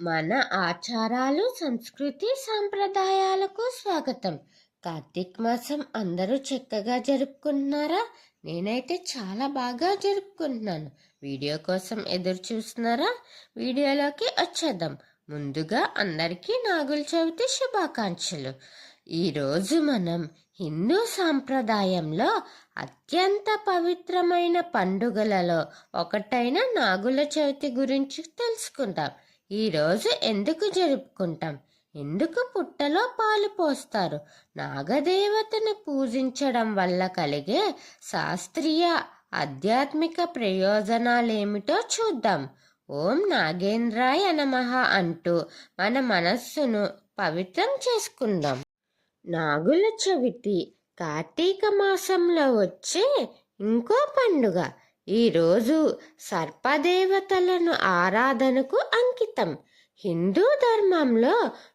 మన ఆచారాలు, సంస్కృతి, సాంప్రదాయాలకు స్వాగతం. కార్తీక మాసం అందరూ చక్కగా జరుపుకుంటున్నారా? నేనైతే చాలా బాగా జరుపుకుంటున్నాను. వీడియో కోసం ఎదురు చూస్తున్నారా? వీడియోలోకి వచ్చేద్దాం. ముందుగా అందరికీ నాగుల చవితి శుభాకాంక్షలు. ఈరోజు మనం హిందూ సాంప్రదాయంలో అత్యంత పవిత్రమైన పండుగలలో ఒకటైన నాగుల చవితి గురించి తెలుసుకుందాం. ఈరోజు ఎందుకు జరుపుకుంటాం? ఎందుకు పుట్టలో పాలు పోస్తారు? నాగదేవతను పూజించడం వల్ల కలిగే శాస్త్రీయ ఆధ్యాత్మిక ప్రయోజనాలేమిటో చూద్దాం. ఓం నాగేంద్రాయ నమః అంటూ మన మనస్సును పవిత్రం చేసుకుందాం. నాగుల చవితి కార్తీక మాసంలో వచ్చే ఇంకో పండుగ. ఈరోజు సర్పదేవతలను ఆరాధనకు అంకితం. హిందూ ధర్మంలో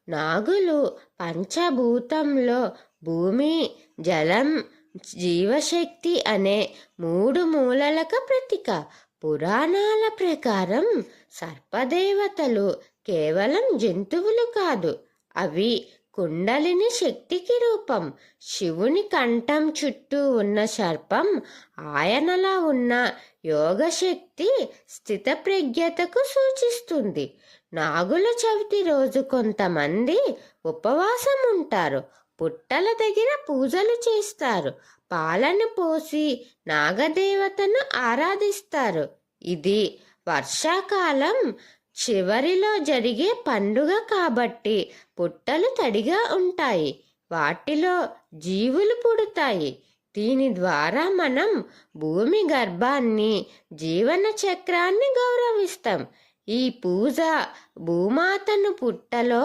నాగులు పంచభూతంలో భూమి, జలం, జీవశక్తి అనే మూడు మూలలకు ప్రతీక. పురాణాల ప్రకారం సర్పదేవతలు కేవలం జంతువులు కాదు, అవి కుండలిని శక్తికి రూపం. శివుని కంఠం చుట్టూ ఉన్న సర్పం ఆయనలా ఉన్న యోగశక్తి, స్థితప్రజ్ఞతకు సూచిస్తుంది. నాగుల చవితి రోజు కొంతమంది ఉపవాసం ఉంటారు, పుట్టల దగ్గర పూజలు చేస్తారు, పాలను పోసి నాగదేవతను ఆరాధిస్తారు. ఇది వర్షాకాలం చివరిలో జరిగే పండుగ కాబట్టి పుట్టలు తడిగా ఉంటాయి, వాటిలో జీవులు పుడతాయి. దీని ద్వారా మనం భూమి గర్భాన్ని, జీవన చక్రాన్ని గౌరవిస్తాం. ఈ పూజ భూమాతను, పుట్టలో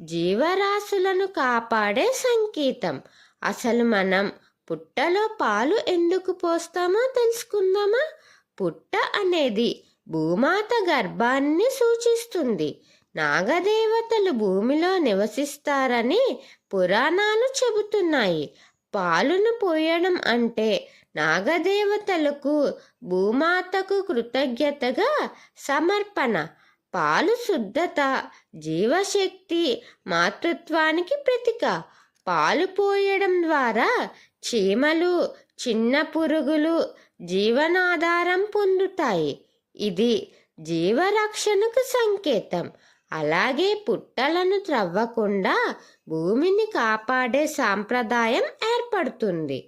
జీవరాశులను కాపాడే సంకేతం. అసలు మనం పుట్టలో పాలు ఎందుకు పోస్తామో తెలుసుకుందామా? పుట్ట అనేది భూమాత గర్భాన్ని సూచిస్తుంది. నాగదేవతలు భూమిలో నివసిస్తారని పురాణాలు చెబుతున్నాయి. పాలును పోయడం అంటే నాగదేవతలకు, భూమాతకు కృతజ్ఞతగా సమర్పణ. పాలు శుద్ధత, జీవశక్తి, మాతృత్వానికి ప్రతీక. పాలు పోయడం ద్వారా చీమలు, చిన్న పురుగులు జీవనాధారం పొందుతాయి. ఇది జీవరక్షణకు సంకేతం. అలాగే పుట్టలను త్రవ్వకుండా భూమిని కాపాడే సాంప్రదాయం ఏర్పడుతుంది.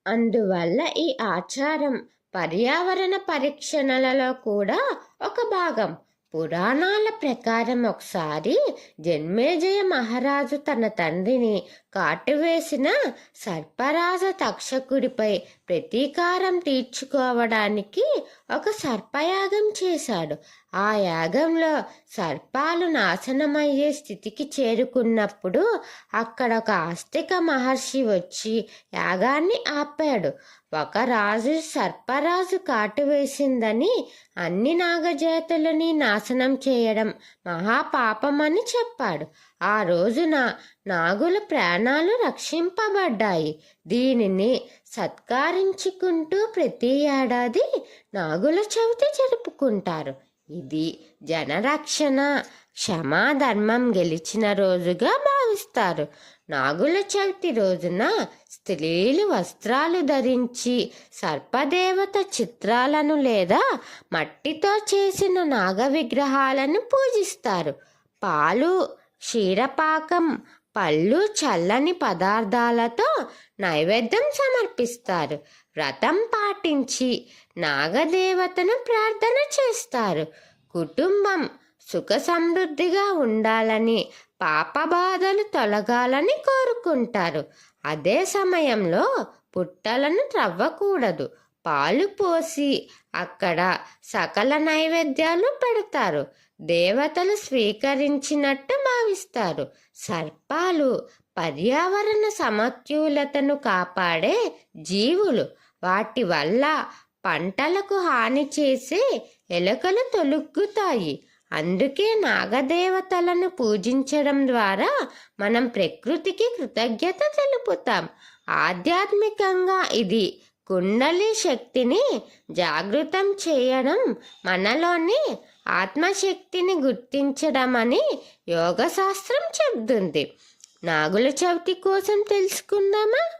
అందువల్ల ఈ ఆచారం పర్యావరణ పరిరక్షణలలో కూడా ఒక భాగం. పురాణాల ప్రకారం ఒకసారి జన్మేజయ మహారాజు తన తండ్రిని కాటువేసిన సర్పరాజ తక్షకుడిపై ప్రతీకారం తీర్చుకోవడానికి ఒక సర్పయాగం చేశాడు. ఆ యాగంలో సర్పాలు నాశనమయ్యే స్థితికి చేరుకున్నప్పుడు అక్కడ ఒక ఆస్తిక మహర్షి వచ్చి యాగాన్ని ఆపాడు. ఒక రాజు సర్పరాజు కాటు వేసిందని అన్ని నాగజాతులని నాశనం చేయడం మహాపాపమని చెప్పాడు. ఆ రోజున నాగుల ప్రాణాలు రక్షింపబడ్డాయి. దీనిని సత్కరించుకుంటూ ప్రతి ఏడాది నాగుల చవితి జరుపుకుంటారు. ఇది జనరక్షణ, క్షమాధర్మం గెలిచిన రోజుగా భావిస్తారు. నాగుల చవితి రోజున స్త్రీలు వస్త్రాలు ధరించి సర్పదేవత చిత్రాలను లేదా మట్టితో చేసిన నాగ విగ్రహాలను పూజిస్తారు. పాలు, క్షీరపాకం, పళ్ళు, చల్లని పదార్థాలతో నైవేద్యం సమర్పిస్తారు. వ్రతం పాటించి నాగదేవతను ప్రార్థన చేస్తారు. కుటుంబం సుఖ సమృద్ధిగా ఉండాలని, పాప బాధలు తొలగాలని కోరుకుంటారు. అదే సమయంలో పుట్టలను త్రవ్వకూడదు. పాలు పోసి అక్కడ సకల నైవేద్యాలు పెడతారు. దేవతలు స్వీకరించినట్టు భావిస్తారు. సర్పాలు పర్యావరణ సమతుల్యతను కాపాడే జీవులు. వాటి వల్ల పంటలకు హాని చేసే ఎలుకలు తొలగుతాయి. అందుకే నాగదేవతలను పూజించడం ద్వారా మనం ప్రకృతికి కృతజ్ఞత తెలుపుతాం. ఆధ్యాత్మికంగా ఇది కుండలి శక్తిని జాగృతం చేయడం, మనలోని ఆత్మశక్తిని గుర్తించడం అని యోగ శాస్త్రం చెబుతుంది. నాగుల చవితి కోసం తెలుసుకుందామా?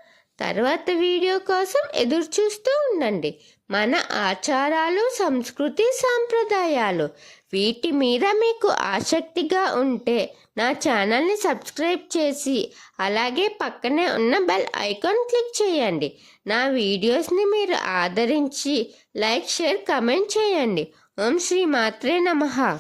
తర్వాత వీడియో కోసం ఎదురు చూస్తూ ఉండండి. మన ఆచారాలు, సంస్కృతి, సాంప్రదాయాలు వీటి మీద మీకు ఆసక్తిగా ఉంటే నా ఛానల్ని సబ్స్క్రైబ్ చేసి అలాగే పక్కనే ఉన్న బెల్ ఐకాన్ క్లిక్ చేయండి. నా వీడియోస్ని మీరు ఆదరించి లైక్, షేర్, కమెంట్ చేయండి. ఓం శ్రీ మాత్రే నమః.